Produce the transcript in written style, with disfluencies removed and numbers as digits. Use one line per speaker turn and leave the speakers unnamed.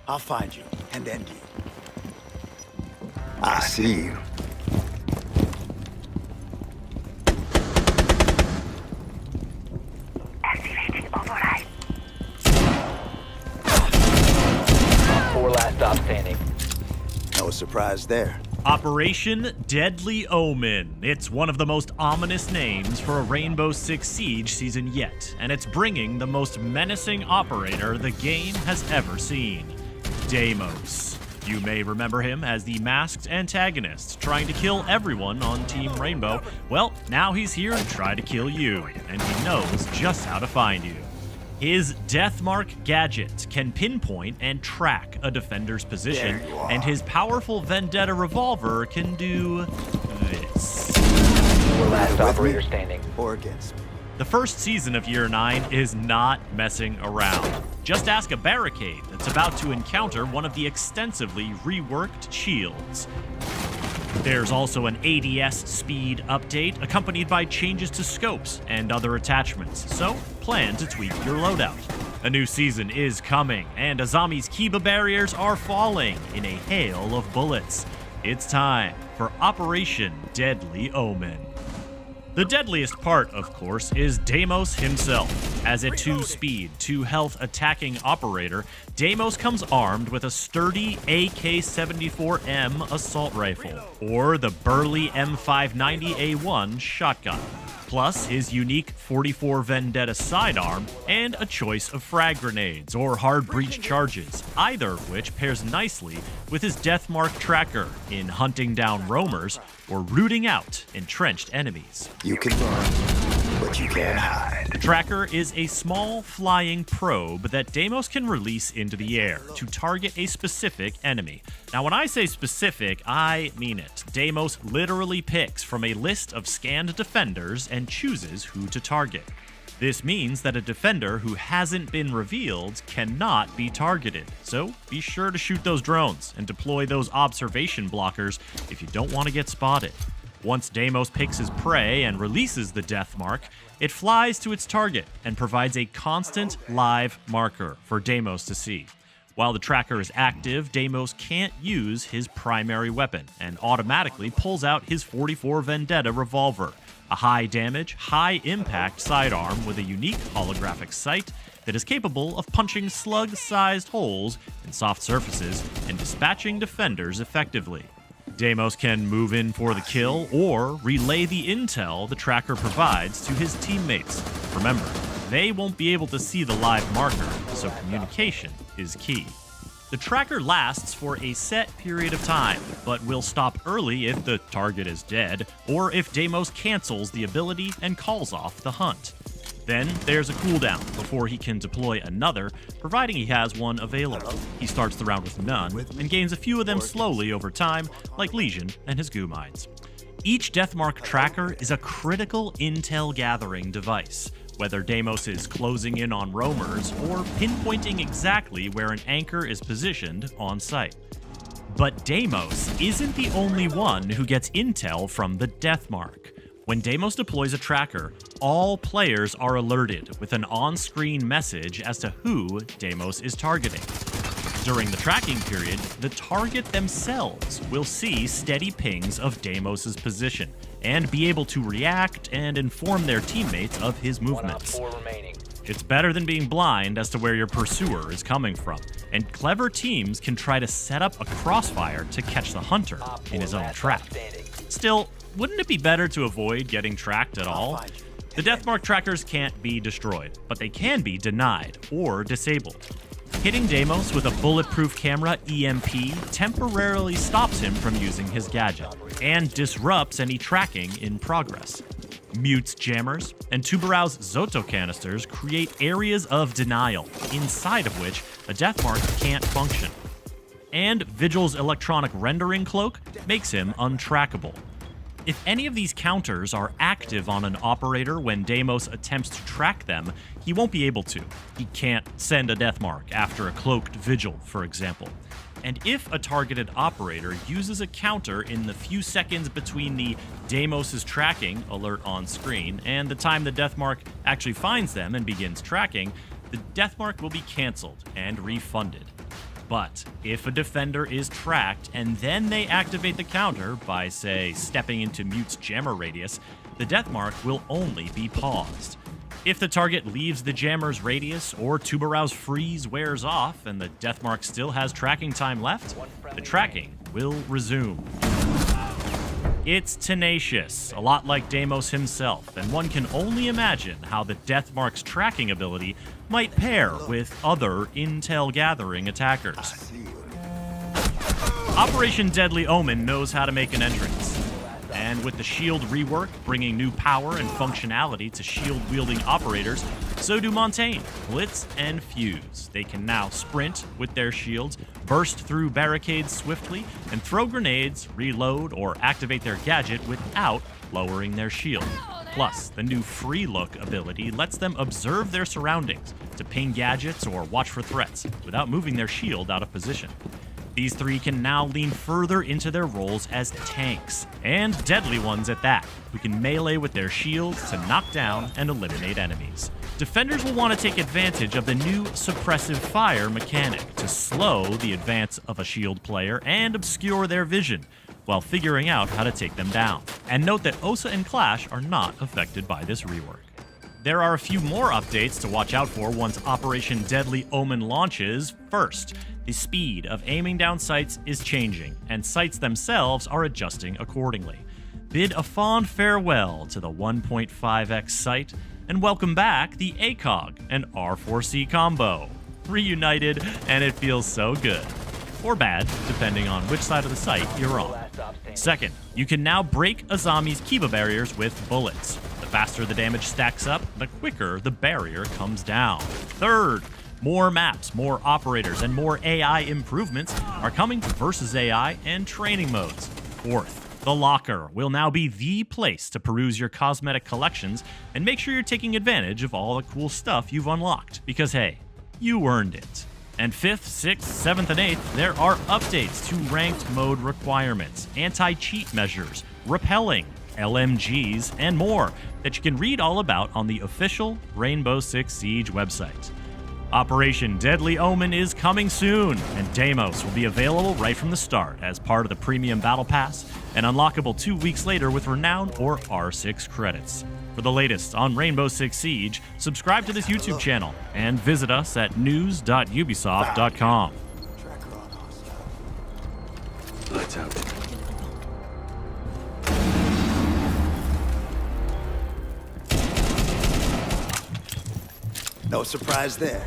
I'll find you and end you.
I see you.
Activating override.
Four last stop standing.
No surprise there.
Operation Deadly Omen. It's one of the most ominous names for a Rainbow Six Siege season yet, and it's bringing the most menacing operator the game has ever seen, Deimos. You may remember him as the masked antagonist, trying to kill everyone on Team Rainbow. Well, now he's here to try to kill you, and he knows just how to find you. His Deathmark gadget can pinpoint and track a defender's position, and his powerful Vendetta revolver can do this.
Four last operator standing.
Or against me.
The first season of Year 9 is not messing around. Just ask a barricade that's about to encounter one of the extensively reworked shields. There's also an ADS speed update accompanied by changes to scopes and other attachments, so plan to tweak your loadout. A new season is coming, and Azami's Kiba barriers are falling in a hail of bullets. It's time for Operation Deadly Omen. The deadliest part, of course, is Deimos himself. As a 2-speed, 2-health attacking operator, Deimos comes armed with a sturdy AK-74M assault rifle, or the burly M590A1 shotgun, plus his unique 44 Vendetta sidearm, and a choice of frag grenades or hard breach charges, either of which pairs nicely with his Deathmark tracker in hunting down roamers or rooting out entrenched enemies.
You can run, but you can't hide.
The tracker is a small flying probe that Deimos can release into the air to target a specific enemy. Now, when I say specific, I mean it. Deimos literally picks from a list of scanned defenders and chooses who to target. This means that a defender who hasn't been revealed cannot be targeted, so be sure to shoot those drones and deploy those observation blockers if you don't want to get spotted. Once Deimos picks his prey and releases the Deathmark, it flies to its target and provides a constant live marker for Deimos to see. While the tracker is active, Deimos can't use his primary weapon and automatically pulls out his 44 Vendetta revolver, a high-damage, high-impact sidearm with a unique holographic sight that is capable of punching slug-sized holes in soft surfaces and dispatching defenders effectively. Deimos can move in for the kill or relay the intel the tracker provides to his teammates. Remember, they won't be able to see the live marker, so communication is key. The tracker lasts for a set period of time, but will stop early if the target is dead, or if Deimos cancels the ability and calls off the hunt. Then there's a cooldown before he can deploy another, providing he has one available. He starts the round with none, and gains a few of them slowly over time, like Legion and his goo mines. Each Deathmark tracker is a critical intel gathering device, whether Deimos is closing in on roamers or pinpointing exactly where an anchor is positioned on site. But Deimos isn't the only one who gets intel from the Deathmark. When Deimos deploys a tracker, all players are alerted with an on-screen message as to who Deimos is targeting. During the tracking period, the target themselves will see steady pings of Deimos' position and be able to react and inform their teammates of his movements.
1 op 4 remaining.
It's better than being blind as to where your pursuer is coming from, and clever teams can try to set up a crossfire to catch the hunter
Op 4
in his own
last
trap.
stop standing.
Still, wouldn't it be better to avoid getting tracked at all?
find you.
The Deathmark trackers can't be destroyed, but they can be denied or disabled. Hitting Deimos with a bulletproof camera EMP temporarily stops him from using his gadget and disrupts any tracking in progress. Mute's jammers and Tubarau's Zoto canisters create areas of denial, inside of which a Deathmark can't function. And Vigil's electronic rendering cloak makes him untrackable. If any of these counters are active on an operator when Deimos attempts to track them, he won't be able to. He can't send a Deathmark after a cloaked Vigil, for example. And if a targeted operator uses a counter in the few seconds between the Deimos' tracking alert on screen and the time the Deathmark actually finds them and begins tracking, the Deathmark will be cancelled and refunded. But if a defender is tracked and then they activate the counter by, say, stepping into Mute's jammer radius, the death mark will only be paused. If the target leaves the jammer's radius or Tubarau's freeze wears off and the death mark still has tracking time left, the tracking will resume. It's tenacious, a lot like Deimos himself, and one can only imagine how the Deathmark's tracking ability might pair with other intel-gathering attackers.
I see you.
Operation Deadly Omen knows how to make an entrance. And with the shield rework bringing new power and functionality to shield-wielding operators, so do Montaigne, Blitz, and Fuse. They can now sprint with their shields, burst through barricades swiftly, and throw grenades, reload, or activate their gadget without lowering their shield. Plus, the new Free Look ability lets them observe their surroundings to ping gadgets or watch for threats without moving their shield out of position. These three can now lean further into their roles as tanks, and deadly ones at that, who can melee with their shields to knock down and eliminate enemies. Defenders will want to take advantage of the new suppressive fire mechanic to slow the advance of a shield player and obscure their vision, while figuring out how to take them down. And note that Osa and Clash are not affected by this rework. There are a few more updates to watch out for once Operation Deadly Omen launches. First, the speed of aiming down sights is changing, and sights themselves are adjusting accordingly. Bid a fond farewell to the 1.5x sight, and welcome back the ACOG and R4C combo. Reunited, and it feels so good. Or bad, depending on which side of the sight you're on. Second, you can now break a zombie's Kiba barriers with bullets. The faster the damage stacks up, the quicker the barrier comes down. Third, more maps, more operators, and more AI improvements are coming to Versus AI and training modes. Fourth, the Locker will now be the place to peruse your cosmetic collections and make sure you're taking advantage of all the cool stuff you've unlocked, because hey, you earned it. And 5th, 6th, 7th, and 8th, there are updates to ranked mode requirements, anti-cheat measures, repelling, LMGs, and more that you can read all about on the official Rainbow Six Siege website. Operation Deadly Omen is coming soon, and Deimos will be available right from the start as part of the Premium Battle Pass and unlockable 2 weeks later with Renown or R6 credits. For the latest on Rainbow Six Siege, subscribe to this YouTube channel and visit us at news.ubisoft.com.
Tracker on hostile.
Lights out.
No surprise there.